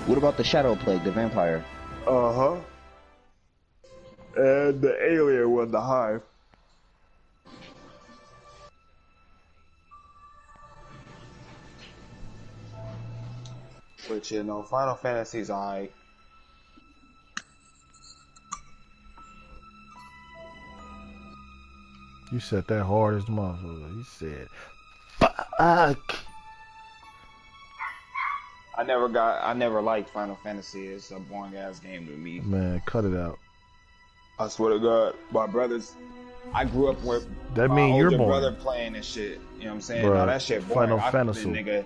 What about the Shadow Plague, the vampire? Uh-huh. And the alien one, the hive. But you know, Final Fantasy's alright. You said that hard as motherfucker. You said, fuck. I never liked Final Fantasy. It's a boring ass game to me. Man, cut it out. I swear to God, my brothers, I grew up with that my mean you're older born. brother playing this shit. You know what I'm saying? Bruh, No, that shit boring. Final Fantasy. Nigga,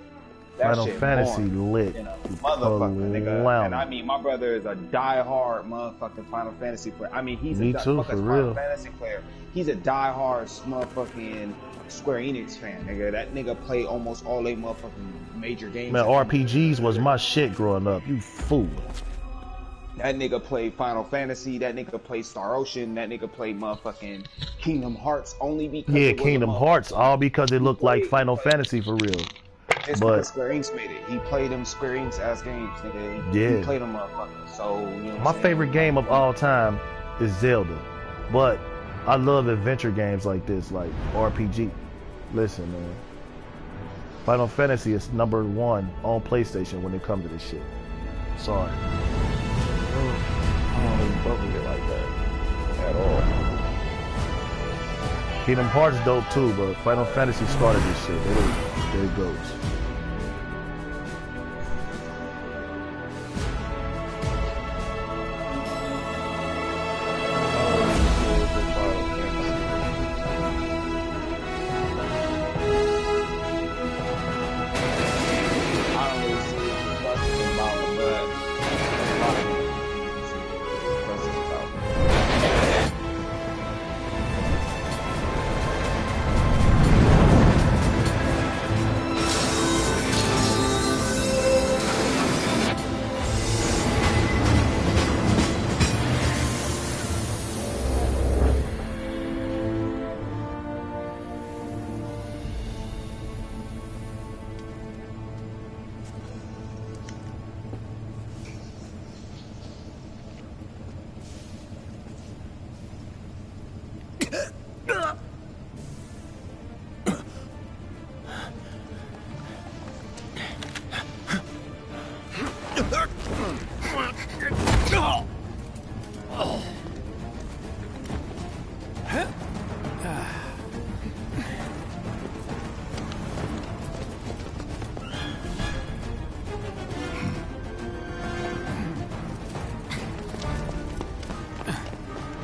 Final Fantasy boring. lit. You know, motherfucker, nigga. And I mean, my brother is a die-hard motherfucking Final Fantasy player. I mean, he's Me a too, for real. Final Fantasy player. He's a die-hard motherfucking Square Enix fan, nigga. That nigga played almost all they motherfucking major games. Man, RPGs was my shit growing up. You fool. That nigga played Final Fantasy. That nigga played Star Ocean. That nigga played motherfucking Kingdom Hearts only because Kingdom Hearts, all because it looked like Final Fantasy for real. It's because Square Enix made it. He played them Square Enix ass games, nigga. He played them motherfuckers. So you know my favorite game of all time is Zelda, but I love adventure games like this, like RPG. Listen, man. Final Fantasy is #1 on PlayStation when it comes to this shit. Sorry. I don't really fuck with it like that at all. Kingdom Hearts dope too, but Final Fantasy started this shit. There it goes.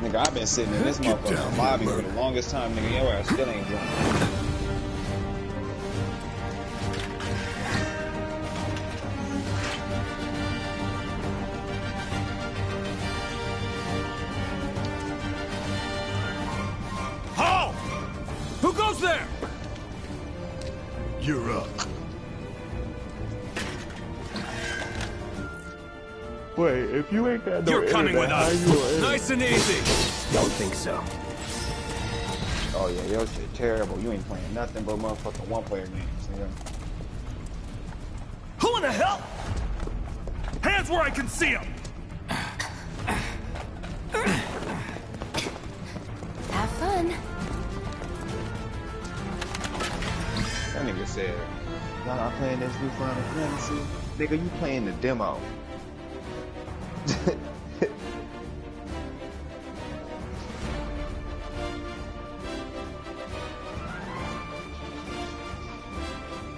Nigga, I've been sitting in this motherfucking lobby for the longest time, nigga. Your ass still ain't drunk. Halt! Who goes there? You're up. Wait, if you ain't got no You're coming with us. Nice and easy. Don't think so. Oh yeah, your shit terrible. You ain't playing nothing but motherfucking one-player games, nigga. Who in the hell? Hands where I can see them. Have fun. That nigga said, y'all not playing this new Final Fantasy? Nigga, you playing the demo.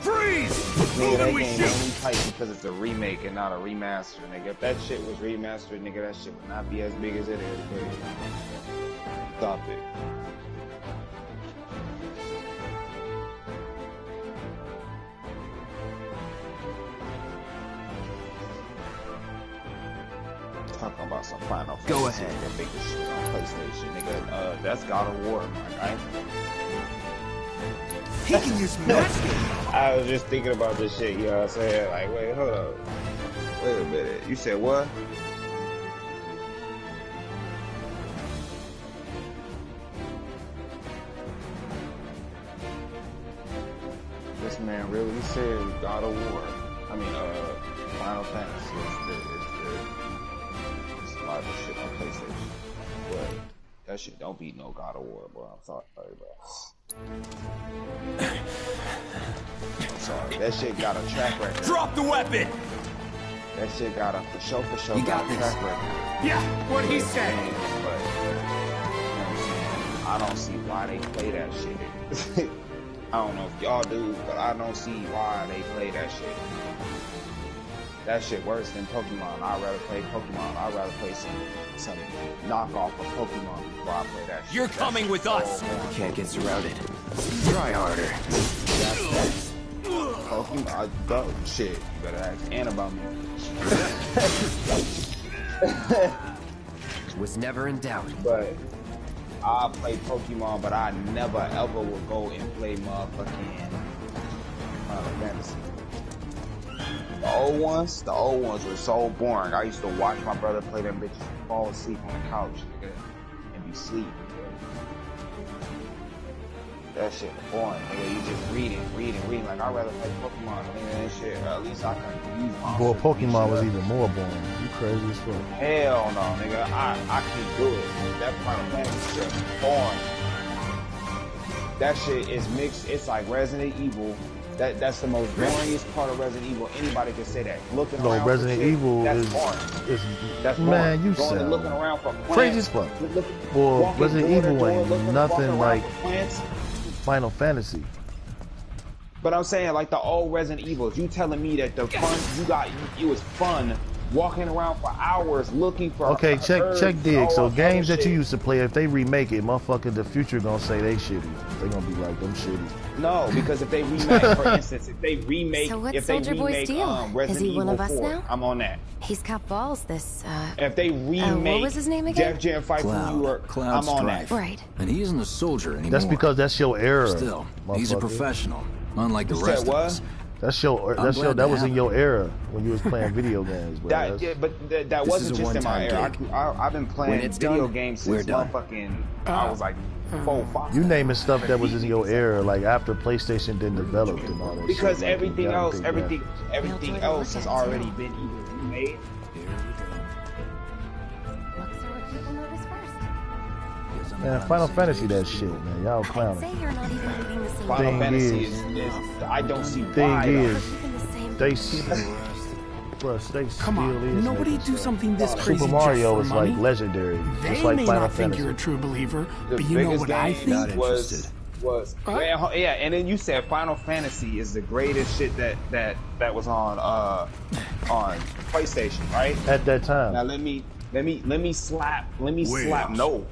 Freeze! Nigga, that we game shoot. only tight because it's a remake and not a remaster, nigga. If that shit was remastered, nigga, that shit would not be as big as it is, but stop it. Talking about some Final Fantasy. Go ahead. The biggest shit on PlayStation, nigga. That's God of War, my guy. He can use magic. I was just thinking about this shit, you know what I'm saying? Like, wait, hold up. Wait a minute. You said what? This man really said God of War. I mean, Final Fantasy is a lot of shit on PlayStation. But that shit don't beat no God of War, bro. I'm sorry, bro. I'm sorry. That shit got a track record. Drop the weapon! That shit got a for sure You got got a this. track record. Yeah, what he said. But, you know what I'm saying? I don't see why they play that shit. I don't know if y'all do, but I don't see why they play that shit. That shit worse than Pokemon. I'd rather play Pokemon. I'd rather play some knockoff of Pokemon before I play that shit. You're coming with us. You can't get surrounded. Try harder. Pokemon, shit. You better ask Ann about me. Was never in doubt. But I play Pokemon, but I never ever would go and play motherfucking Final Fantasy. The old ones were so boring. I used to watch my brother play them bitches and fall asleep on the couch, nigga, and be sleep. That shit boring, nigga. You just reading. Like, I'd rather play Pokemon, nigga, and shit. At least I can use my Boy, Pokemon was even more boring. You crazy as fuck. Hell no, nigga. I can't do it. That Final Fantasy shit is boring. That shit is mixed. It's like Resident Evil. That's the most boringest part of Resident Evil. Anybody can say that. Looking around for Resident shit, Evil that's is boring. That's man, boring. you Going and sound looking around for plants. crazy as fuck. Boy, Resident Evil ain't nothing like Final Fantasy. But I'm saying, like the old Resident Evils, you telling me that the fun it was fun walking around for hours looking for. Okay, check dig. So games that you shit. used to play, if they remake it, motherfucker, the future gonna say they shitty. They gonna be like them shitty. No, because if they remake, for instance, if they remake, So what's if they Soldier Boy's remake deal? Resident Is he one Evil of us 4, now? I'm on that. He's got balls, this, If they remake what was his name again? Def Jam Fight for New York, Cloud I'm on Strife. that. Right. And he isn't a soldier anymore. That's because that's your era. Still, he's a motherfucker. professional, unlike the You rest said of what? us. That was in your era when you was playing video games. Bro. That wasn't is a just in my one-time era. I've been playing When it's video done, games we're since done. motherfucking I was like 4, 5. You naming stuff that was in your era, like after PlayStation didn't develop and all that. Because shit, like, everything you else, gotta think everything else has already been either remade. looks are what people notice first. Man, Final Fantasy that shit, man. Y'all I'd clowning. say you're not even leading the solution. Final Thing Fantasy is- is I don't see Thing why. is, Keeping the same they still Come on, is nobody making do stuff. something this crazy Super Mario just is for money. like legendary, They just like may Final not think Fantasy. you're a true believer, The but you know biggest what I game think? was Huh? yeah, and then you said Final Fantasy is the greatest shit that was on PlayStation, right? At that time. Now let me slap no.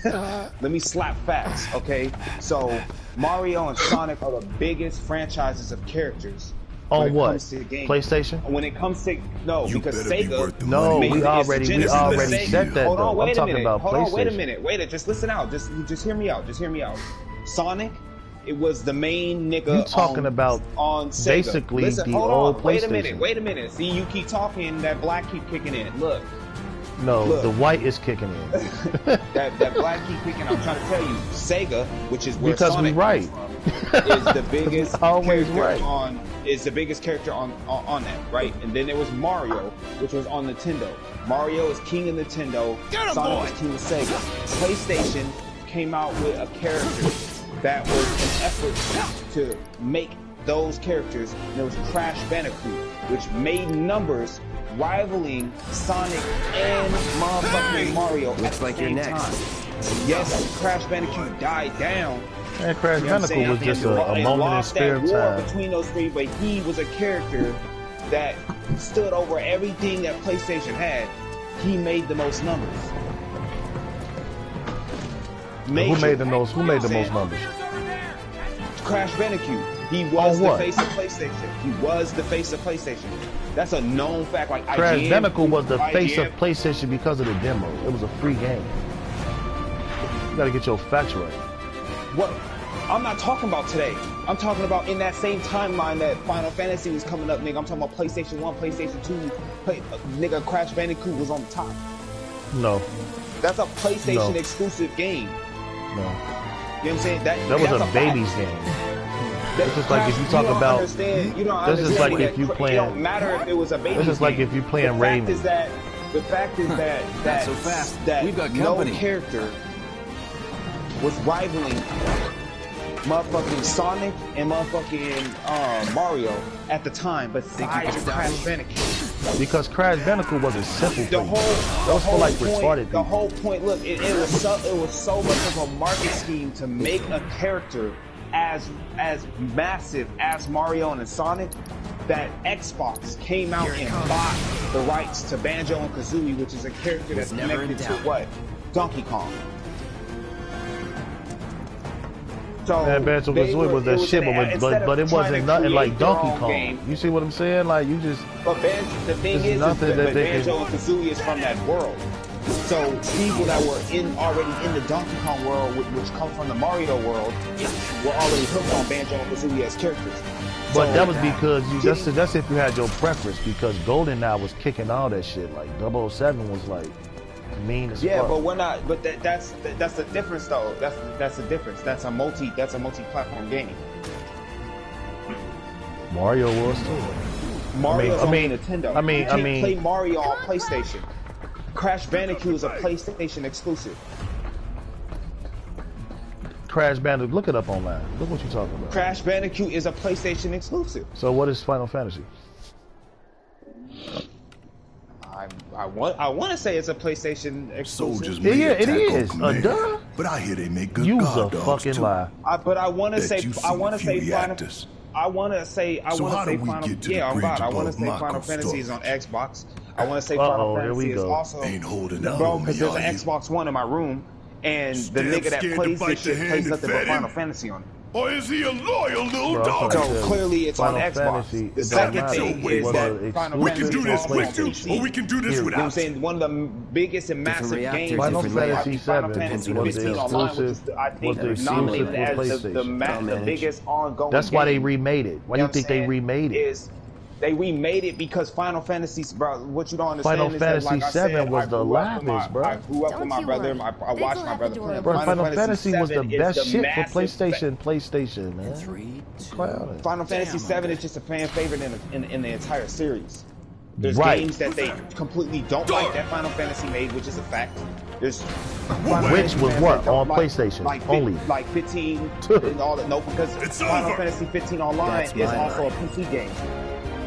Let me slap facts, okay? So Mario and Sonic are the biggest franchises of characters. when On it what? comes to games. PlayStation? When it comes to because Sega. No, made we the- it's the already Genesis of said Sega. that Hold on, though. wait I'm a talking minute. about Hold on, wait a PlayStation. minute. Wait, just listen out. Just hear me out. Just hear me out. Sonic, it was the main nigga. You talking about on Sega. basically Listen, the hold old on. PlayStation. Wait a minute. See, you keep talking. That black keep kicking in. Look, No, Look. the white is kicking in. that black keep kicking. I'm trying to tell you, Sega, which is where Because we Sonic right. comes from, is the biggest Always character right. on. Is the biggest character on that, right? And then there was Mario, which was on Nintendo. Mario is king of Nintendo. Sonic is king of Sega. PlayStation came out with a character that was an effort to make those characters. And there was Crash Bandicoot, which made numbers rivaling Sonic and motherfucking Mario at Looks the like you're same next. time. Yes, Crash Bandicoot died down. Man, Crash You know what I'm Bandicoot was saying? just And a moment in lost spare that war time. between those three, but he was a character that stood over everything that PlayStation had. He made the most numbers. Who made the most? Who made the most numbers? Crash Bandicoot. He was On the what? face of PlayStation. He was the face of PlayStation. That's a known fact. Like Crash IGN, Bandicoot was the face of IGN PlayStation because of the demo. It was a free game. You gotta get your facts right. What? I'm not talking about today. I'm talking about in that same timeline that Final Fantasy was coming up, nigga. I'm talking about PlayStation 1, PlayStation 2. Nigga, Crash Bandicoot was on the top. No, That's a PlayStation No. exclusive game. no. You know what I'm saying? That was that's a fact. baby's game. It's just like if you talk about. You don't This is like understand if you that playing. It don't matter if it was a baby. This is like if you playing Rayman. The fact is that Not so fast. that We've got no company. character was rivaling motherfucking Sonic and motherfucking Mario at the time, besides Crash Bandicoot. Because Crash Bandicoot was a simple The thing. whole, That was for like retarded the people. whole point. Look, it was so much of a market scheme to make a character as massive as Mario and Sonic that Xbox came out and bought the rights to Banjo and Kazooie, which is a character that's connected to what? Donkey Kong. So Man, Banjo Kazooie was that shit, but it wasn't nothing like Donkey Kong. Game, You see what I'm saying? Like you just. but the thing is that Banjo and Kazooie is from that world. So people that were already in the Donkey Kong world, which come from the Mario world, were already hooked on Banjo and Kazooie as characters. But that was because that's if you had your preference, because GoldenEye was kicking all that shit. Like 007 was like mean as fuck. but we're not. But that's the difference though. That's the difference. That's a multi-platform game. Mario was too. Mario's on Nintendo. You can't I mean, play Mario on PlayStation. Crash Bandicoot is a PlayStation exclusive. Crash Bandicoot, look it up online. Look what you're talking about. Crash Bandicoot is a PlayStation exclusive. So what is Final Fantasy? I want to say it's a PlayStation exclusive. Soldiers may It attack is. on command, Duh. but I hear they make good Use guard a dogs fucking too. lie. But I want to say you've Final. seen a few reactors. I want to say So how do we Final. get to the Yeah, I'm bridge about. I want to above say Final Marco's Fantasy is on storage? Xbox. I want to say Final Here Fantasy we is go. also. Ain't holding out Bro, on me, because there's are an you? Xbox One in my room, and the Steph nigga that scared to plays bite this the shit hand plays that nothing but fed him? Final Fantasy on it. Or is he a loyal little Bro, dog? so So clearly it's Final on Xbox. Fantasy, The it second don't thing matter. is Was that a Final We Fantasy can do is this also on with you, PC. or we can do this You know what I'm without. saying? One of the biggest and massive reactors, games. Final is Fantasy Final 7 Fantasy was 15 the online, which is exclusive- I think was the nominated exclusive as for the PlayStation. biggest ongoing. That's why they game. remade it. Why do you think they remade it? Is they remade it because Final Fantasy, bro. What you don't understand Final is that, like I Fantasy said, 7 was I the grew up with loudest, bro. I grew up with Don't my you brother. worry. I They watched will my have brother the play. door Bro, Final Fantasy was the 7 is best the shit for massive PlayStation, man. 3, 2. Clown. Final Fantasy 7 is just a fan favorite in the entire series. There's Right. games that they completely don't like that Final Fantasy made, which is a fact. There's Final Which Fantasy was fans what? that don't On like- PlayStation like only. like 15 and all that. No, because It's Final over. Fantasy 15 Online That's is my also line. a PC game.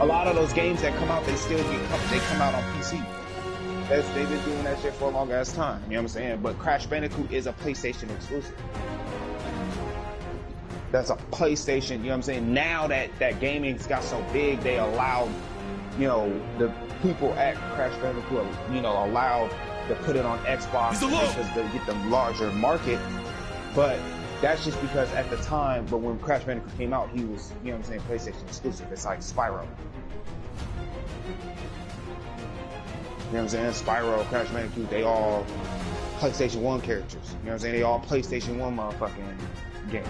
A lot of those games that come out, they come out on PC. They've been doing that shit for a long ass time. You know what I'm saying? But Crash Bandicoot is a PlayStation exclusive. That's a PlayStation. You know what I'm saying? Now that gaming's got so big, they allowed, you know, the people at Crash Bandicoot, you know, allowed to put it on Xbox He's alone. because they get the larger market. But that's just because at the time, but when Crash Bandicoot came out, he was, you know what I'm saying, PlayStation exclusive. It's like Spyro. You know what I'm saying? Spyro, Crash Bandicoot, they all PlayStation 1 characters. You know what I'm saying? They all PlayStation 1 motherfucking games.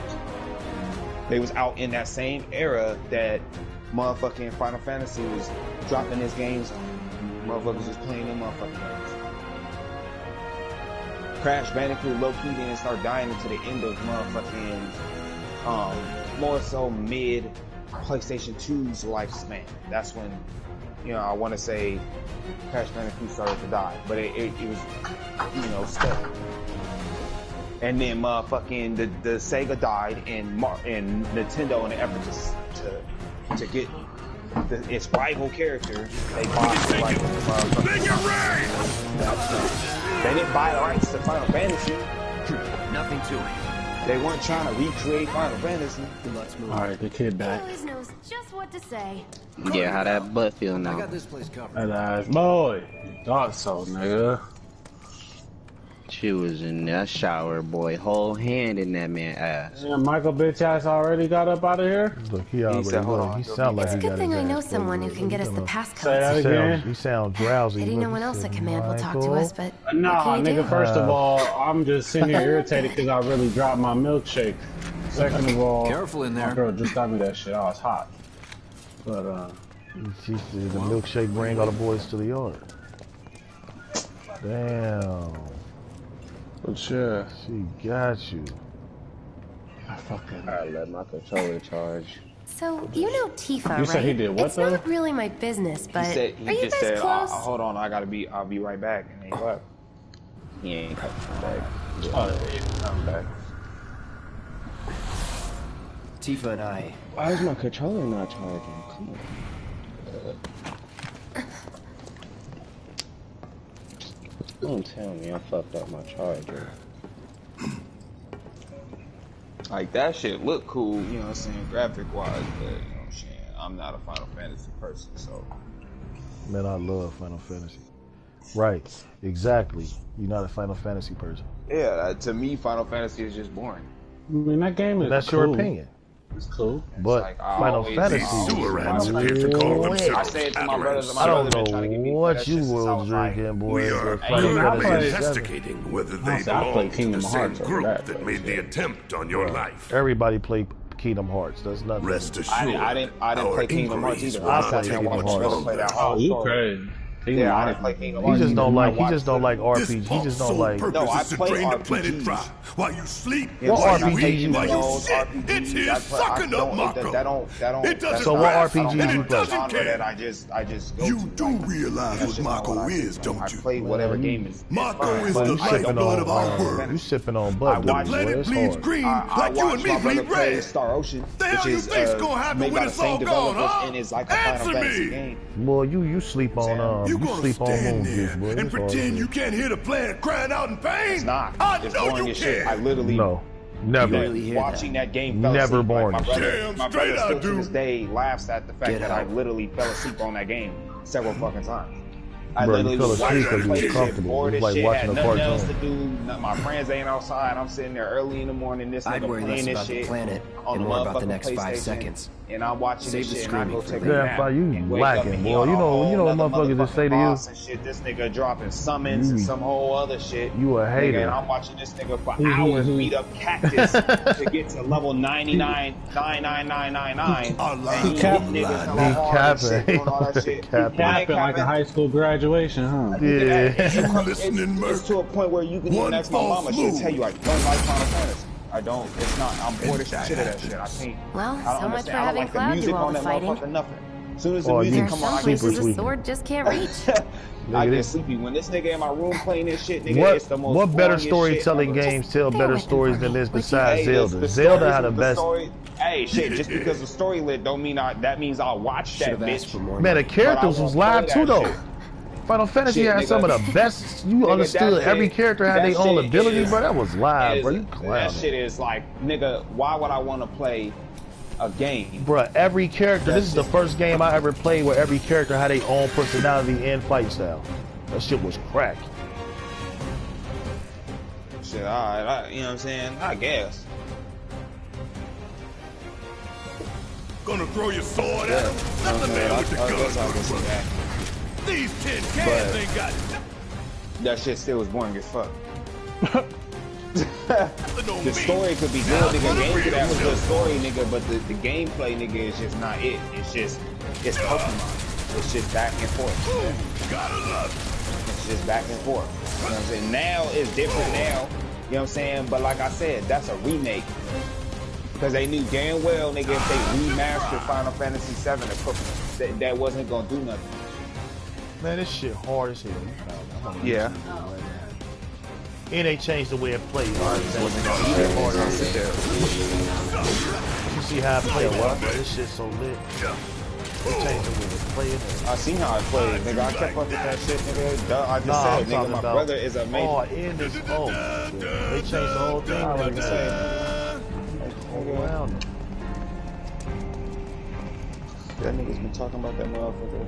They was out in that same era that motherfucking Final Fantasy was dropping his games on. Motherfuckers was playing them motherfucking games. Crash Bandicoot low-key didn't start dying until the end of motherfucking, more so mid PlayStation 2's lifespan. That's when, you know, I want to say Crash Bandicoot started to die. But it was, you know, stuck. And then motherfucking the Sega died, and Nintendo, in the effort to get its rival character, they bought the rights to motherfucking. Make it rain! They didn't buy the rights to Final Fantasy. Nothing to it. They weren't trying to recreate Final Fantasy. Let's move. Alright, the kid back. Always knows just what to say. Yeah, how that butt feel I now? got this place covered. That ass boy. Thought so, nigga. She was in that shower, boy. Whole hand in that man ass. Yeah, Michael bitch ass already got up out of here. Look, he already said, hold look. on, He sound like It's a he good got thing his I know ass someone who fucked. can get us the Say that passcodes. again. He sound drowsy. Eddie, Look, no one he else said, at command will talk to Michael. us, but Nah, what can you nigga, do? first of all, I'm just sitting here irritated because I really dropped my milkshake. Second of all, Careful in my there. girl just got me that shit. I was hot. But, She said the milkshake bring all the boys to the yard. Damn. but yeah. She got you. I fucking. I let my controller charge. So, you know Tifa, You right? said he did what, it's though? not really my business, but He said, he are you just guys said, close? hold on, I'll be right back. And he left. He ain't coming back. Oh, yeah. I'm back. Tifa and I. Why is my controller not charging? Come on. Don't tell me I fucked up my charger. Like, that shit look cool, you know what I'm saying, graphic-wise, but, you know what I'm saying, I'm not a Final Fantasy person, so. Man, I love Final Fantasy. Right, exactly. You're not a Final Fantasy person. Yeah, to me, Final Fantasy is just boring. I mean, that game is That's cool. your opinion. It's cool. But like, Final Fantasy. Sewer rats appear to call I themselves say it to my brothers. I don't been trying to get me know for that what shit you since I were was like, drinking, boy. We are but Final currently Fantasy VII. investigating whether they Honestly, I play belong to Kingdom the same Hearts over group that, that but made the attempt on your life. Everybody played Kingdom Hearts. That's nothing. Rest assured, I didn't play Kingdom Hearts either. I I sat played there and watched Kingdom my brother Hearts. play that Oh, whole you story. crazy. Yeah, I didn't play Kingdom He Hearts. just don't like. He watched just don't like This RPG. He false just don't sole like. purpose No, I is to play drain the RPGs. planet dry while you sleep, Yeah, What while RPG you eat, you while play? you sit. It's here sucking up Marco. That don't. It doesn't So what laugh, RPG and you it play? doesn't genre care. that I just go You to. do realize That's what just not Marco I do. is, I don't you? play whatever game is. Marco fine. is But the I sipping don't- lifeblood of on, our world. You sipping on I Bud. watch- boy, Planet it's bleeds hard. green I like you and watched me my brother bleed play red. Star Ocean, The hell which you is think's gonna happen made when by the it's all same gone, developers, huh? and it's like a Final Answer Fantasy me. game. Boy, you sleep on You you gonna sleep on stand moon there juice, boy. and It's hard pretend to you do. can't hear the planet crying out in pain? It's not. I It's know boring you as shit. I can. literally No, never. Really hear watching that game. Fell Never asleep. boring. Like, Damn my straight brother I still do. to this day laughs at the fact Get that I out. literally fell asleep on that game several fucking times. I Bro, you literally fell was asleep watching 'cause you play was shit, comfortable. bored It as was like shit, watching had a nothing else to cartoon. do. My friends ain't outside. I'm sitting there early in the morning. This I'd nigga worry playing less this about the shit planet on and the more about the motherfucking next 5 PlayStation, seconds. and I'm watching Save this the shit, and I go screaming take for a later. nap. Yeah, you and wake up lacking, and boy. be on You a know whole what nother motherfuckers just say to you? boss and shit. This nigga dropping summons and some whole other shit. You a Nigga, hater. and I'm watching this nigga for hours beat up cactus to get to level 99, 99999. I lied. And he Cap- hit niggas hella He hard and shit, capping. doing all that shit. Capping. Happened like a high school graduation, huh? Yeah. It's to a point where you can even One ask my false mama. She'll move. tell you I don't like Final Fantasy. I don't. It's not. I'm bored as shit of that shit. I can't. Well, I don't so much understand. for I don't having like the Cloud music do all on the that fighting. motherfucker. Nothing. As soon as the Oh, music you There are come some on, I get places super the sleepy. sweet. sword just can't reach. I Nigga, get this- sleepy when this nigga in my room playing this shit. Nigga, it's the most What better boringest storytelling shit ever. games tell Stay better with them stories for than me, this would you? besides Hey, Zelda? the Zelda stories had the of best. story. Hey, shit! Just because the story lit don't mean that means I'll watch Should that have asked bitch. for more Man, the money. characters But I was won't live play too that though. shit. Final Fantasy Shit, had nigga. some of the best. You Nigga, understood that every shit- character had that their own shit ability, is- bro. That was live, bro. You That clowning. shit is like, nigga, why would I want to play a game? Bruh, every character. This is the shit. first game I ever played where every character had their own personality and fight style. That shit was crack. Shit, alright, you know what I'm saying? I guess. Gonna throw your sword at him? You know Let what the I'm saying? man with the I guess I can gun. see that. These tin cans ain't got That shit still was boring as fuck. nothing on The me. story could be good, Now, nigga. for the Game could have a real good story, nigga, but the gameplay, nigga, is just not it. It's Pokemon. It's just back and forth. Gotta love It's just back and forth. You know what I'm saying? Now it's different now. You know what I'm saying? But like I said, that's a remake. Because they knew damn well, nigga, if they remastered Final Fantasy VII, that wasn't gonna do nothing. Man, this shit hard as hell. I'm gonna Yeah. listen to it right now. And they changed the way it plays. You see how I play what? This shit's so lit. They changed the way it plays. I seen how I played, nigga. I kept up with that shit, nigga. Duh, I just Nah, I'm said, nigga, talking my about. brother is amazing. Oh, in this. Oh, shit. They changed the whole thing. I was Like gonna say. around. That nigga's been talking about that motherfucker.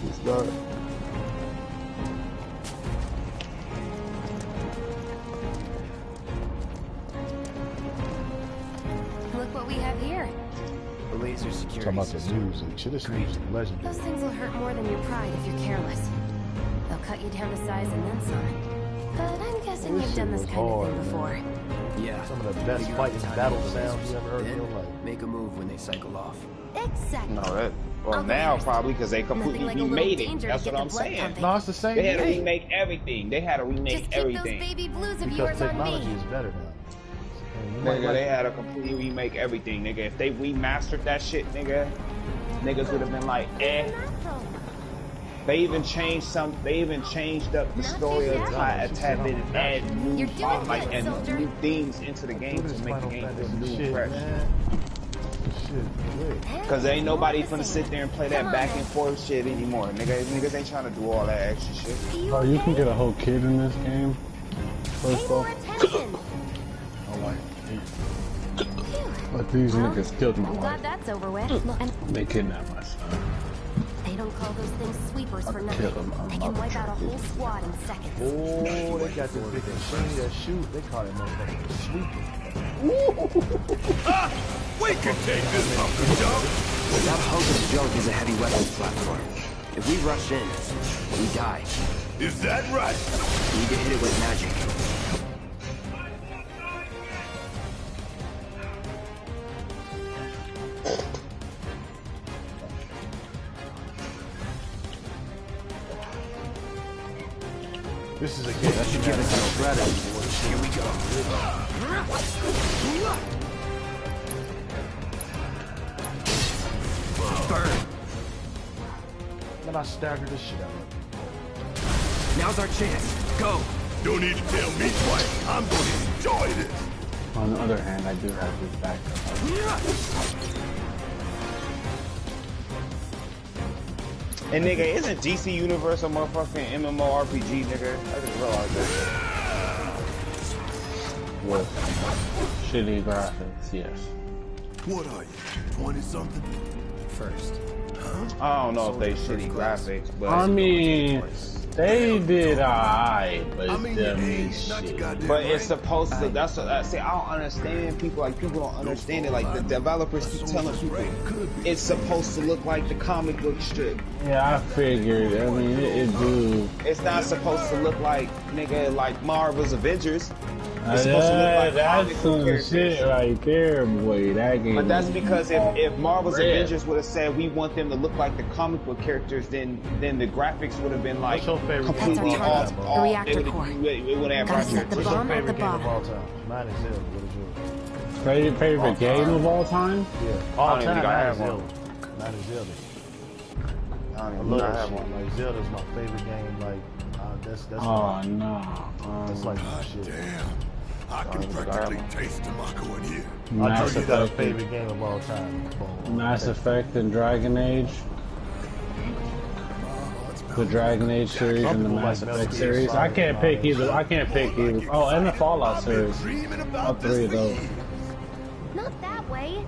It's dark. Look what we have here. The laser Talking security about the system. music. Shit, this music legendary. Those things will hurt more than your pride if you're careless. They'll cut you down to size and then some. But I'm guessing This you've done shit this was kind of hard, thing man. before. Yeah. Some of the best Figure out fighting the timing battle of the sounds lasers. you ever heard in Then your life. make a move when they cycle off. Exactly. No, that. Well, Uncle now Harrison. probably because they completely Nothing like a little remade it. danger to That's get what the I'm blood saying. pumping. No, it's the same They had to game. remake everything. They had to remake Just keep those everything. baby blues of Because yours on technology me. is better now. And you might Nigga, like they had to completely remake everything, nigga. If they remastered that shit, nigga, niggas would have been like, eh. They even changed up the story of how a tad bit and add new You're doing like good, and soldier. new themes into the game to make the game feel new and fresh. Cause ain't nobody finna sit there and play that back and forth shit anymore. Niggas ain't trying to do all that extra shit. Oh, you can get a whole kid in this game. Pay First more off, attention. I like it. But these niggas killed my I'm glad wife. that's over with. And They kidnapped my son. they don't call those things sweepers for Kill nothing. them. They can wipe out a whole squad in seconds. Oh, they got this big machine that shoot. They call it motherfucking sweeper. We can take this up the jump. That hunk of junk is a heavy weapons platform. If we rush in, we die. Is that right? We need to hit it with magic. This is a game That should give us some strategy. Here we go. Burn. Man, I staggered this shit out. Now's our chance. Go. Don't need to tell me twice. I'm going to enjoy this. On the other hand, I do have this backup. And nigga, isn't DC Universe a motherfucking MMORPG, nigga? I just realized that. With shitty graphics, yes. What are you, 20-something? First. I don't know if they shitty graphics, but I mean, they did alright, but I mean, your them age, not your shit. goddamn but it's rank. supposed to. That's what I say. I don't understand people. Like people don't understand it. Like the developers keep telling people it's supposed to look like the comic book strip. Yeah, I figured. I mean, it do. It's not supposed to look like nigga like Marvel's Avengers. It's supposed to look like That's comic book some characters. shit right there, boy. That game. But that's because if Marvel's Red. Avengers would have said we want them to look like the comic book characters, then the graphics would have been like What's your favorite completely game of all off. time, The It reactor would've- core. it wouldn't have Gotta brought set the your What's your bomb at the favorite game of bottom. all time? Mine is Zelda. What is yours? favorite game of all time? Yeah. I All don't even time, think I mine have is one. Zelda. Mine is Zelda. I don't I even love know I that have shit. one. Like Zelda's my favorite game. Like that's Oh no. that's like my shit. Damn. I can practically taste tobacco in here. I Mass know you got a Effect, favorite game of all time. Mass Effect and Dragon Age. The Dragon Age series Some and the people Mass like Effect Metal Gear series. I Solid can't and all pick that either. shit. I can't pick either. Oh, and the Fallout series. Dreaming All about three of this those. for Not that way.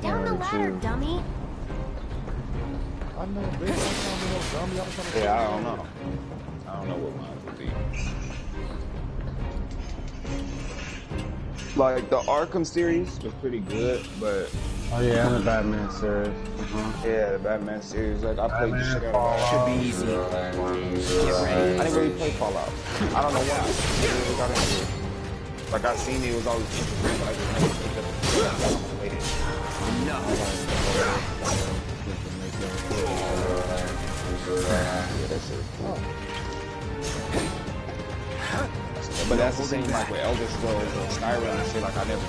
Down the Very ladder, true. dummy. I know, bitch. I'm trying to know, dummy. I'm trying to Yeah, I don't know. I don't know what mine would be. Like the Arkham series was pretty good, but Oh yeah, and the Batman series. yeah, the Batman series, like I played the shit out of that. Should be easy. Get ready. I didn't really play Fallout. I don't know why. I never really got into it. Like I seen it was always interesting, but I just never picked up the game and played it. But that's the same like with Elder Scrolls or Skyrim and shit. Like I never.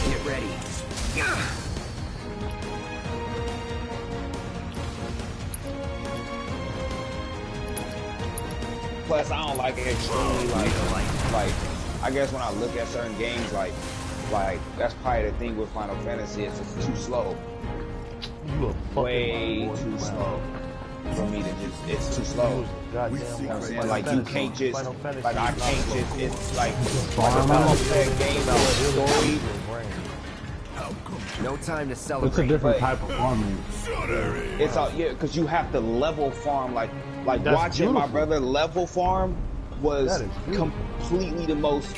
Get ready. Plus, I don't like it extremely like. I guess when I look at certain games, like that's probably the thing with Final Fantasy. It's just too slow. You a fucking Way boy, too you slow for me to just. It's too You slow. was a goddamn You know what I'm saying? Final Like you Fantasy. can't just Final Fantasy like I is not can't slow. just. It's like a Mass Effect game with a story. No time to It's a celebrate. different But- type of farming. It's all yeah, because you have to level farm like That's watching my beautiful. brother level farm was That is beautiful. completely the most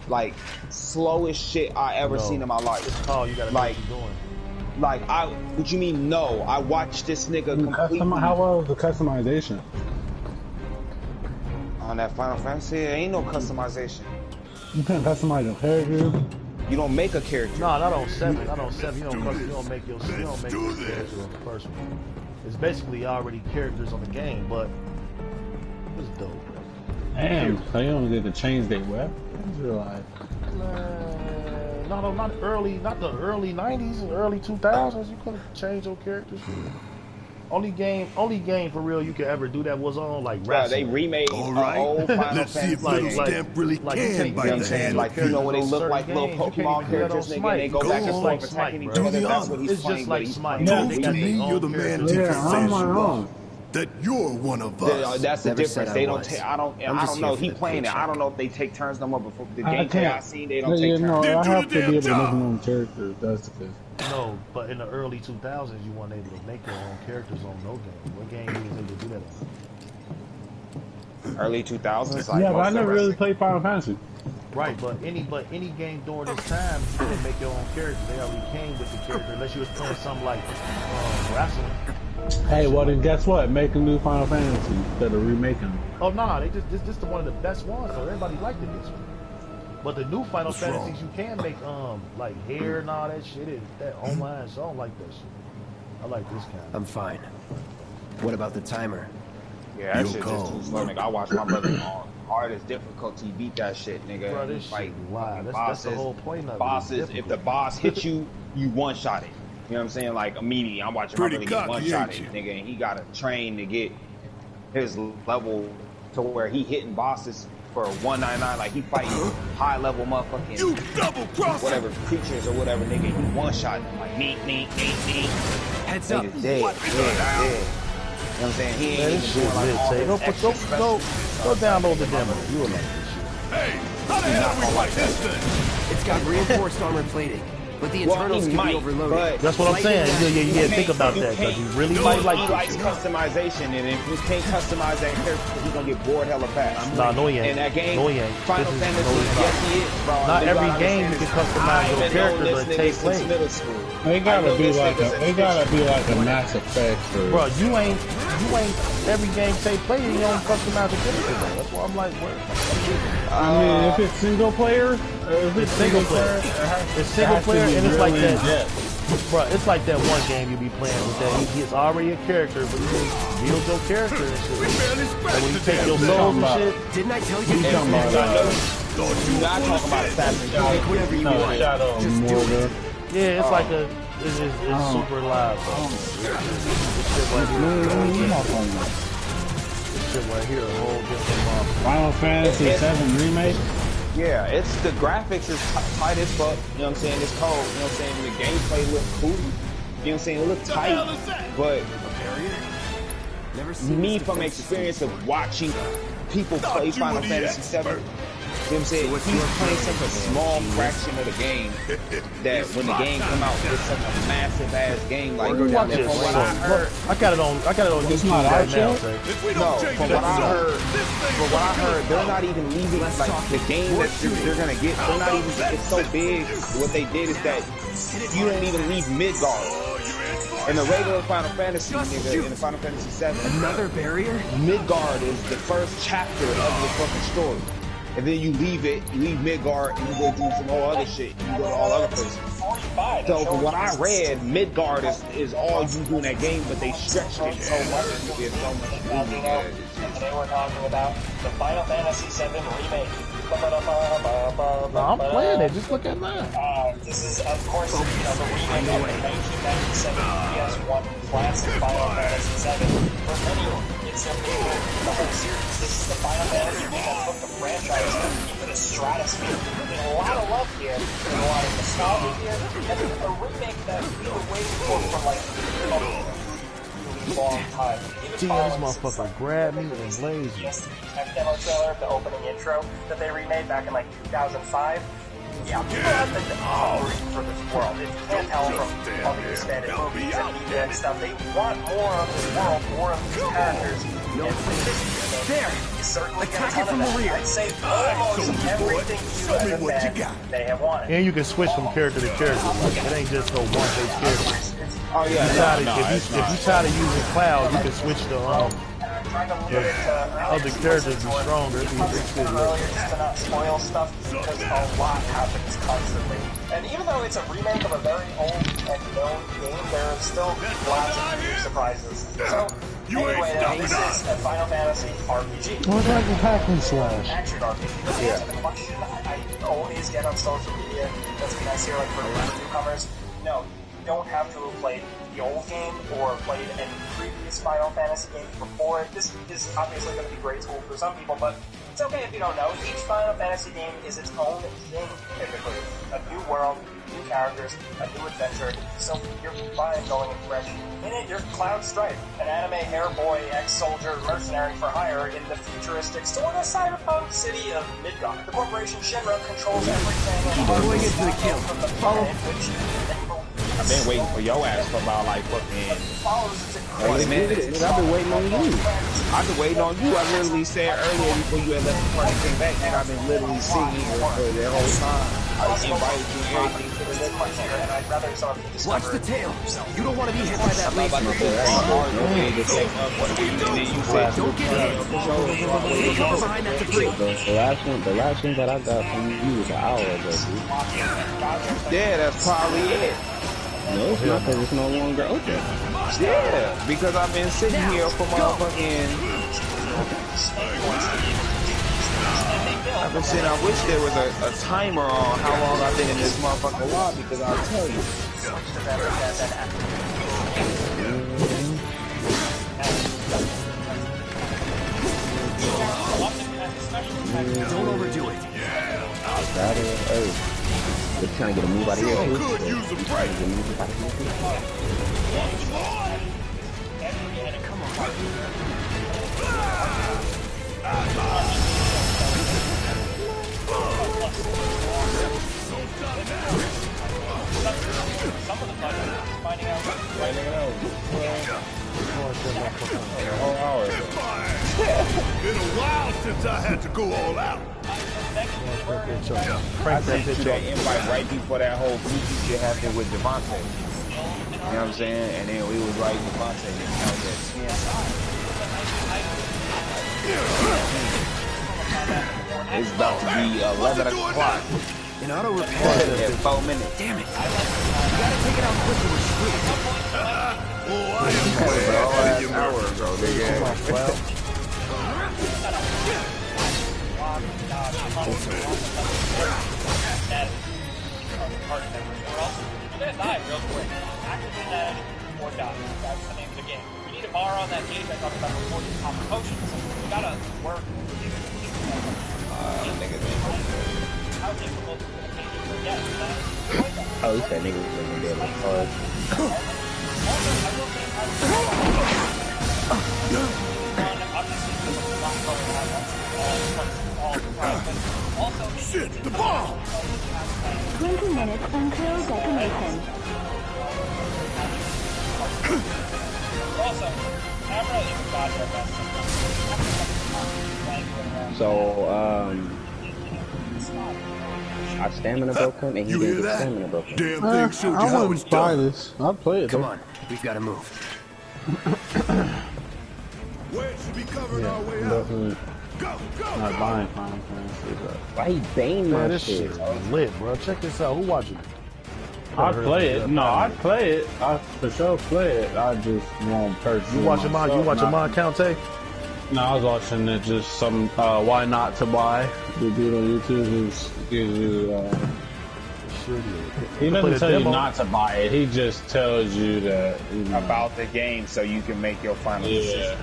like slowest shit I ever No. seen in my life. Oh, you gotta Like- know what you're doing. Like what you mean? No, I watched this nigga completely How well is the customization? on that Final Fantasy. There ain't no customization. You can't customize your character. You don't make a character. No, not on 7. Not on 7. You don't make your character on the first one. It's basically already characters on the game, but it's dope. Damn, so you don't get to change their weapons. Like, not early, not the early 90s and early 2000s. You couldn't change your characters. Only game for real you could ever do that was on like wrestling. They remade All right, old Final let's see Fantasy. if Little Stamp really you can can't bite You know what I'm the saying? hand. Like, you know when they look like little games, you can't Pokemon even do that characters, on nigga, and they go Smite. back and Go forth on. attacking each Bro. other. That's what he's It's playing. just like but he's Smite. playing Prove They to got me their you're own the man characters. Tifa yeah, says I'm you on are. wrong. That you're one of us. That's the Never difference. said They I don't was. take. I don't just know. here He for the playing it. I paycheck. don't know if they take turns no more. Before the I gameplay I can't. seen, they don't You take know, turns. I Do have the to be able to damn make my job. own character. If that's the case. No, but in the early 2000s, you weren't able to make your own characters on no game. What game you was able to do that on? Early 2000s. Like Yeah, but I most never of really us. played Final Fantasy. Right, but any game during this time, you couldn't make your own character. They already came with the character, unless you was playing something like wrestling. Hey, well then guess what? Make a new Final Fantasy instead of remaking them. Oh nah, they just the one of the best ones, so everybody liked it this one. But the new Final Fantasies, you can make like hair and all that shit. That online, so I don't like that shit. I like this kind. I'm fine. What about the timer? Yeah, that You'll shit call. just too slow, nigga. I watched my brother on hardest difficulty beat that shit, nigga. Bro, He this fight shit live. fucking That's the whole point of it. Bosses, if the boss hits you, you one shot it. You know what I'm saying? Like immediately, I'm watching Pretty my brother get one cocky, shot ain't it, you? nigga, and he got to train to get his level to where he hitting bosses for 199, like he fighting high level motherfucking You double cross. whatever creatures or whatever, nigga. He one shot them like neat. Heads up. Nigga's dead. You know what I'm saying? He Man, ain't this even shit doing lit. like all Say, this extra special go download the demo. You will like this shit. Hey, how the hell we fight this thing? It's got reinforced armor plating, but the Well, internals he can be might, overloaded. but That's what I'm saying. Yeah, think about that, because he really might like he this likes shit. customization, and if you can't customize that character, he's gonna get bored hella fast. Nah, no he ain't. And that game, No he ain't. Final This is- Fantasy, no, he's not. yes he is, bro. Not You every gotta game you understand can this. customize I've your been character, knowing but this take nigga since place. middle school. They gotta I know be this like nigga a, since they gotta be like a Mass Effect or. Bro, you ain't every game take place. You don't customize the character though. That's why I'm like, what? I mean, if it's single player, if It's single player. It's single player, and it's like that. Bro, it's like that one game you be playing with that he's already a character, but you can build your character and shit. We barely Like scratched when you the take damn your thing. souls and about- shit. Didn't I tell you? You talking about You're not talking about Assassin's Creed. Pick whatever you want. Shadow Just do Mortar. it. Yeah, it's like it's super live. Bro. This shit right here, this shit right here, a whole different Final Fantasy VII Remake. Yeah, it's the graphics is tight as fuck. You know what I'm saying? It's cold. You know what I'm saying? The gameplay look cool. You know what I'm saying? It look tight, but Never seen me this from defense experience of watching people play you Final were the Fantasy VII, expert. you know what I'm saying? He's playing such a small fraction of the game that when the game come out, it's such a massive ass game. Like, Watch and this. from what I heard, I got it on It's YouTube not right out now. yet? Say. If we no, don't change from that what I zone, heard, this thing from what I heard, they're not even leaving like the game that they're gonna get. They're not even. It's so big. What they did is that you don't even leave Midgard. Oh, you in? In the regular Final Fantasy, nigga, in the Final Fantasy VII, Another barrier? Midgard is the first chapter of the fucking story. And then you leave it, you leave Midgard, and you go do some whole other shit. You go to all other places. So from what I read, Midgard is all you do in that game, but they stretched it so much to get so much moving. Today we're talking about the Final Fantasy VII Remake. No, I'm playing it. Just look at mine. This is, of course, the remake of the 1997 PS1 classic Final Fantasy VII. For many, it's simply the whole series. This is the Final Fantasy that took the franchise into the stratosphere. There's a lot of love here, there's a lot of nostalgia here, and it's a remake that we were waiting for like a really long time. See, this motherfucker grabbed me and blazed me. Yes, that demo trailer, the opening intro that they remade back in like 2005. Yeah, people have been hungry for this world. If you can't tell from all the expanded movies and media and stuff, they want more of this world, more of these characters. No place. There! Certainly Attack it from the rear. I'd say almost everything you as a fan they have wanted. And you can switch from character to character. Like, it ain't just no one-based character. Oh yeah, If you tired of using Cloud, you can switch to trying to limit it to Other characters be stronger. It'd be shit lit. earlier just to not spoil stuff because a lot happens constantly. And even though it's a remake of a very old and known game, there are still lots of new surprises. So, anyway, this is a Final Fantasy RPG. What like a hack and slash? Action RPG. To answer the question I always get on social media that's been nice here, like for newcomers, no, you don't have to have played the old game or played any previous Final Fantasy game before it. This is obviously going to be a great tool for some people, but it's okay if you don't know. Each Final Fantasy game is its own thing, typically. A new world, new characters, a new adventure, so you're fine going in fresh. In it, you're Cloud Strife, an anime hair boy, ex-soldier, mercenary for hire in the futuristic, sort of cyberpunk city of Midgard. The corporation Shinra controls everything and Going into the kill. from the planet, which I've been waiting for your ass for about like fucking 20 minutes. I've been waiting on you. I've been waiting on you. I literally said earlier before you had left the party came back, and I've been literally sitting here for the whole time. I invited you and everything to the next time. and I'd rather some of you discover Watch the tail. You don't want to be hit by that laser. Don't Don't get hit. Stay far behind that debris. The last one that I got from you was an hour ago, dude. Yeah, that's probably it. No, it's not because it's no longer open. Yeah, because I've been sitting here for motherfucking. I've been sitting. I wish there was a timer on how long I've been in this motherfucking lobby, because I'll tell you. Don't overdo it. That is, hey. They're trying to get a move out of here. Could use a break. Been a while since I had to go all out. I sent you that invite right before that whole Bluetooth shit happened with Devontae. You know what I'm saying? And then we was like Devontae, and I was at 10. It's about to be 11 o'clock. An auto repair. In 4 minutes. Damn it. You gotta take it out quick or we're screwed. Oh, I am That was all glad last hour ago, nigga. That's the name of the game. We need a bar on that gauge I talked about before to pop potions. We gotta work. How difficult is it to get? Oh, he said niggas was gonna be able to charge. Shit, the bomb! 20 minutes until detonation. Also, camera is not your best. So, our stamina broken, and he You didn't hear get that? stamina broken. Damn thing showed you I how wouldn't it's buy done. this. I'd play it. Come though. on. We've got to move. Where should be covering our way I'm out? definitely Go, go! not buying Final Fantasy. But Why he bang Man, my this shit? shit is lit, bro. Check this out. Who watching? I'd play it. No, I'd play it. I for sure play it. I just won't purchase. You watching mine? You watching mine, Count? No, I was watching it. Just some why not to buy. The dude on YouTube gives you. He doesn't tell you not to buy it. He just tells you that About the game, so you can make your final decision.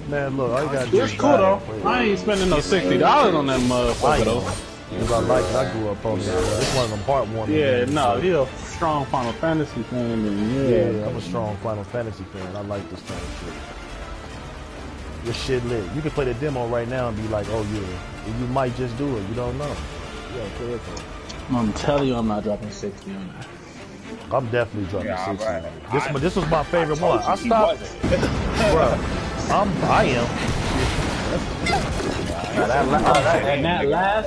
Man, look, all you gotta do It's is cool buy though. it. I ain't spending no $60 on that motherfucker though. Because I like it. I grew up on that. It's one of them heartwarming Yeah, games, no, so- he a strong Final Fantasy fan. And Yeah, I'm a strong Final Fantasy fan. I like this kind of shit. This shit lit. You can play the demo right now and be like, oh yeah. And you might just do it. You don't know. You gotta play it for it. I'm telling you, I'm not dropping 60 on that. I'm definitely dropping Yeah, 60. right. This was my favorite one. I stopped. Bruh, I am.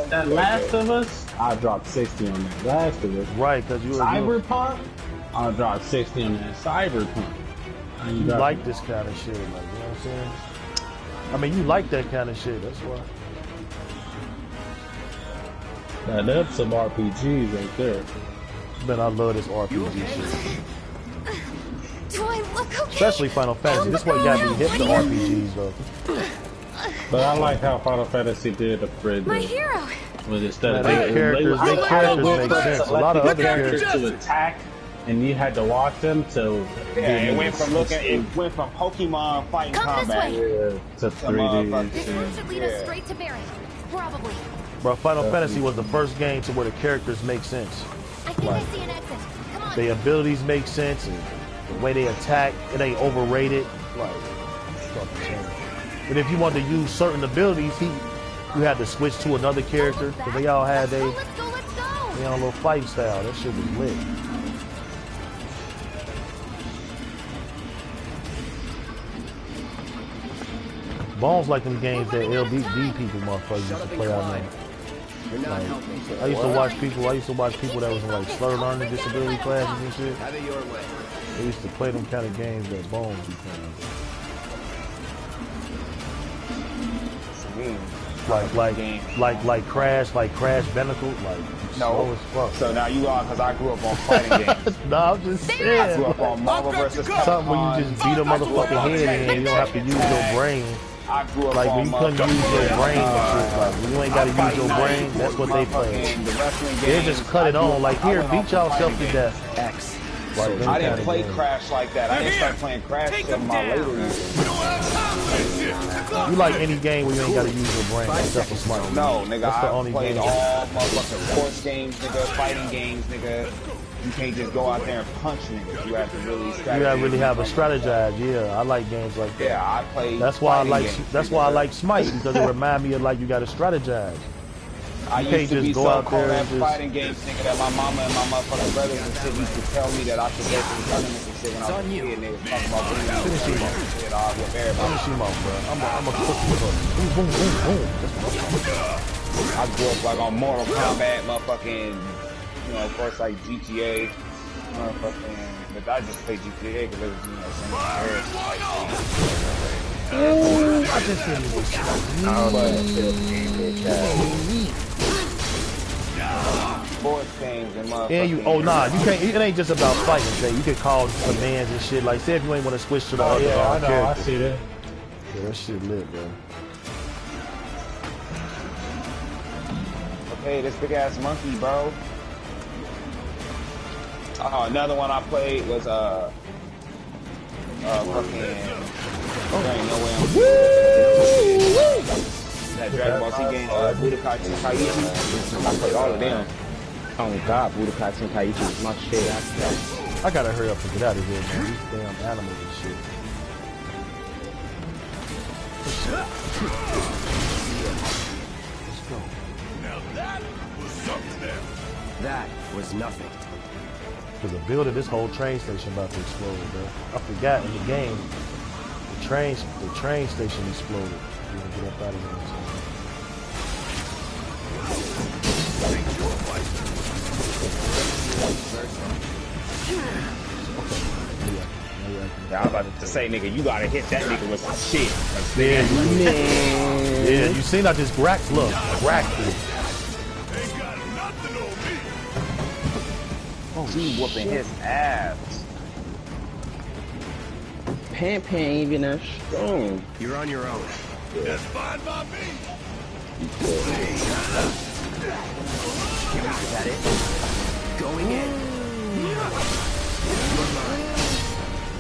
That last of us, I dropped 60 on that. Last of us. Right, because you Cyberpunk, I dropped 60 on that. Cyberpunk. you like this kind of shit. Like, you know saying? I mean, you like that kind of shit. That's why. Now, that's some RPGs right there. Man, I love this RPG shit. Do I look okay? Especially Final Fantasy. This is what got me hit the RPGs though. But I like how Final Fantasy did the bridge. My hero. With instead of Their characters make sense. A lot of other characters to attack, and you had to watch them to. Yeah, it went from Pokemon fighting combat to 3D. This route should lead us straight to Barret. Probably. Bro, Final Fantasy was the first game to where the characters make sense. I think I see an exit. Come on. Their abilities make sense, and the way they attack, it ain't overrated. Like, and if you want to use certain abilities, you had to switch to another character, because they all had their own little fighting style. That shit was lit. Bones like them games that LBD people motherfuckers used to play out there. Like, I used to watch people that was in like slur learning disability classes and shit. They used to play them kind of games that Bones be playing. Like Crash Bandicoot, like slow as fuck. So now you are, because I grew up on fighting games. No, I'm just saying. I grew up on Marvel vs. Capcom. Something where you just beat a motherfucking head in and you don't have to use your brain. I grew up like on when you couldn't use your brain and shit. Like when you ain't gotta use your brain, that's what they play. They just cut it on. Like here, beat yourself to death. X. Like, I didn't play Crash like that. I didn't start playing Crash until my later years. You like any game where you ain't gotta use your brain except for Smite. No, nigga, that's the I only played game. all motherfucking sports games, nigga, fighting games, nigga. You can't just go out there and punch niggas. You have to really strategize. You gotta really have a strategize. Yeah, I like games like that. Yeah, I play. That's why I like. Games, that's why I like Smite, because it remind me of like you gotta strategize. I You used can't to just be go so out cold there at and just. fighting games, nigga, that my mama and my motherfucking brothers and shit used to tell me that I should go to the tournaments and shit when I was a kid, and they was talking about Finish him off. shit, I with everybody. Finish him off, bro. I'm a cook for her. Boom, boom, boom, boom. That's what I'm talking about. I grew up like on Mortal Kombat, motherfucking, you know, of course like GTA, motherfucking, but I just played GTA because it was, you know, I just didn't sports games and motherfucking. And you, oh nah, you can't. It ain't just about fighting. Say you can call commands and shit. Like, say if you ain't want to switch to the other I know, character. I see that. Yeah, that shit lit, bro. Okay, this big ass monkey, bro. Another one I played was fucking. There ain't no way I'm. That Dragon Ball Z game, Budokai Tenkaichi. I played all of them. Oh God, Budokai Tenkaichi is my shit. I gotta hurry up and get out of here, man. These damn animals and shit. Let's go. Now that was something. That was nothing. Cause the build of this whole train station about to explode, bro. I forgot in the game, the train station exploded. You gotta get up out of here. Yeah, I was about to say, nigga, you gotta hit that nigga with some shit. Yeah, you seen I just racked, look, racked it. Ain't got nothing on me. Oh, he whooping his ass. Pan ain't even that strong. You're on your own. That's fine by me. Is that it? Going in.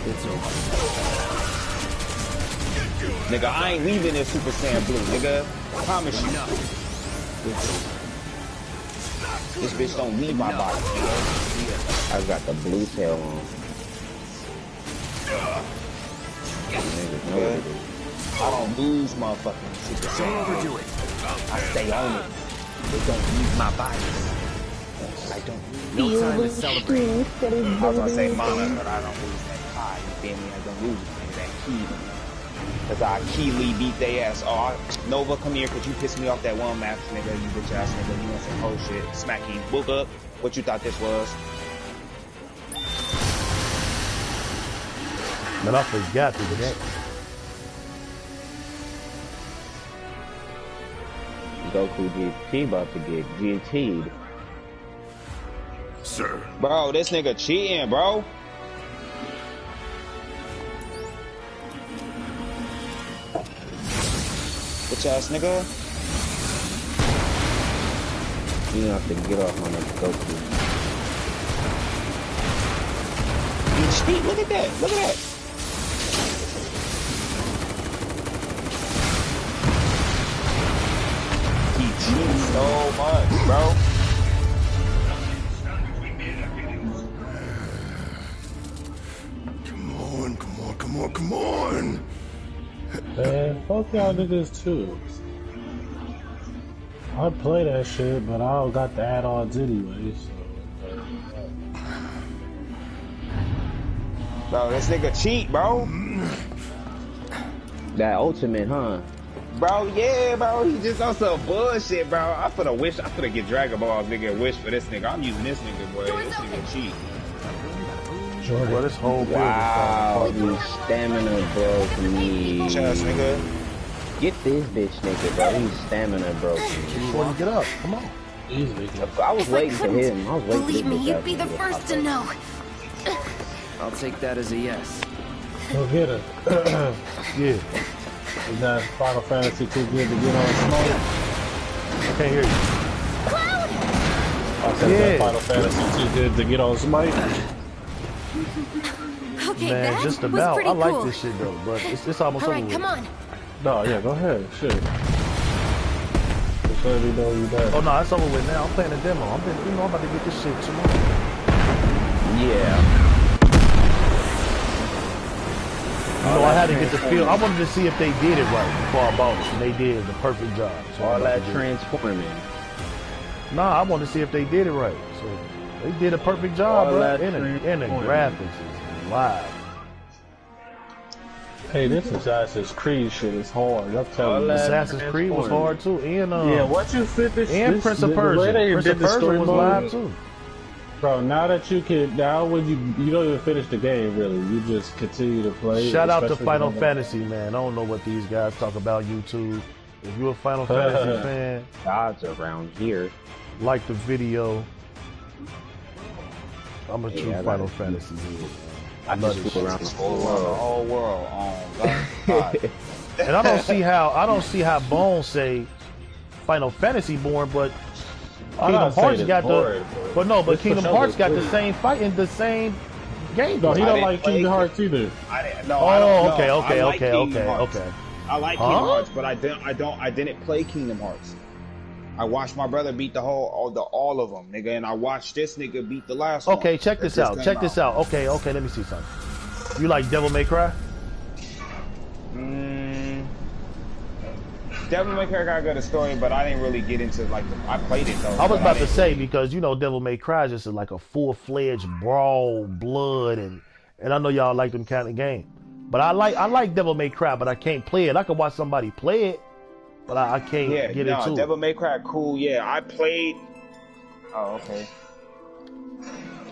It's over. Nigga, I ain't leaving this Super Saiyan Blue, nigga. I promise you. This bitch don't leave my body, nigga. I got the blue tail on. I don't lose motherfucking Super Saiyan Blue. Overdo it. I stay on it. They don't leave my body. I don't. No time to celebrate. I was gonna say mana, but I don't lose that high. You feel me? I don't lose it, nigga, that key. Cause I keyly beat they ass. Oh, Nova, come here, cause you pissed me off that one match, nigga. You bitch ass nigga. You want some whole shit. Smack you. Book up. What you thought this was? Man, I forgot to that. Goku GT about to get GT'd. Sir. Bro, this nigga cheating, bro. Bitch ass nigga. You have to get off on the Goku. You cheat. Look at that. Look at that. He cheats so much, bro. Come on. Man, fuck y'all niggas too. I play that shit, but I don't got the add-ons anyway, so... Bro, this nigga cheat, bro. That ultimate, huh? Bro, yeah, bro. He just on some bullshit, bro. I finna get Dragon Balls, nigga, wish for this nigga. I'm using this nigga, boy. This nigga cheat. Well, this whole build wow, you stamina broke me. Chest, nigga. Get this bitch, nigga, bro. He's stamina broke me. Before you get up, come on. Easily. I was waiting for him. I was waiting Believe for me, this you'd guy be the first to know. I'll take that as a yes. Go get it. Yeah. Is that Final Fantasy too good to get on smoke? I can't hear you. I said that Final Fantasy too good to get on smoke. Okay, Man, that just was about. pretty I like cool. this shit though, but it's almost All over right, with. come on. No, yeah, go ahead. Shit. Just let me know you done. Oh no, it's over with now. I'm playing a demo. I'm about to get this shit tomorrow. Yeah. You know, I had to get the feel. I wanted to see if they did it right before I bought it, and they did the perfect job. So All that transforming. Nah, I wanted to see if they did it right. So they did a perfect job, All bro. that And the graphics is live. Hey, this Assassin's Creed shit is hard. I'm telling you. Assassin's Creed was hard too, and yeah, once you finish and this, Prince of Persia. Prince of Persia was live too. Bro, now that you can, now when you don't even finish the game really, you just continue to play. Shout out to Final Fantasy, man. I don't know what these guys talk about YouTube. If you're a Final Fantasy fan, God's around here. like the video. I'm a true Final Fantasy dude. I love this around the whole The world. whole world. God. And I don't see how Bones say Final Fantasy born, but Kingdom Hearts got the. But no, but Kingdom Hearts got the same fight in the same game. No, he don't like Kingdom Hearts either. Okay. I like Kingdom Hearts, but I didn't play Kingdom Hearts. I watched my brother beat all of them, nigga, and I watched this nigga beat the last one. Okay, check this out. Okay, let me see something. You like Devil May Cry? Devil May Cry got a good story, but I didn't really get into I played it though. I was about to say, because you know Devil May Cry is just like a full-fledged brawl, blood, and I know y'all like them kind of game. But I like Devil May Cry, but I can't play it. I could watch somebody play it, but I can't get into it. Devil May Cry cool. Yeah, I played. Oh, okay.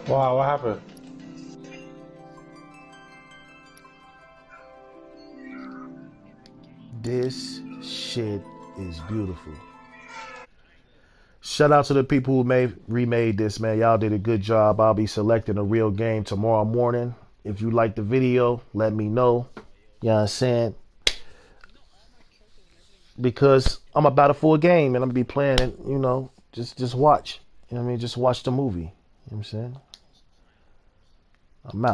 Wow, what happened? This shit is beautiful. Shout out to the people who remade this, man. Y'all did a good job. I'll be selecting a real game tomorrow morning. If you like the video, let me know. You know what I'm saying? Because I'm about a full game and I'm gonna be playing it, you know, just watch. You know what I mean? Just watch the movie. You know what I'm saying? I'm out.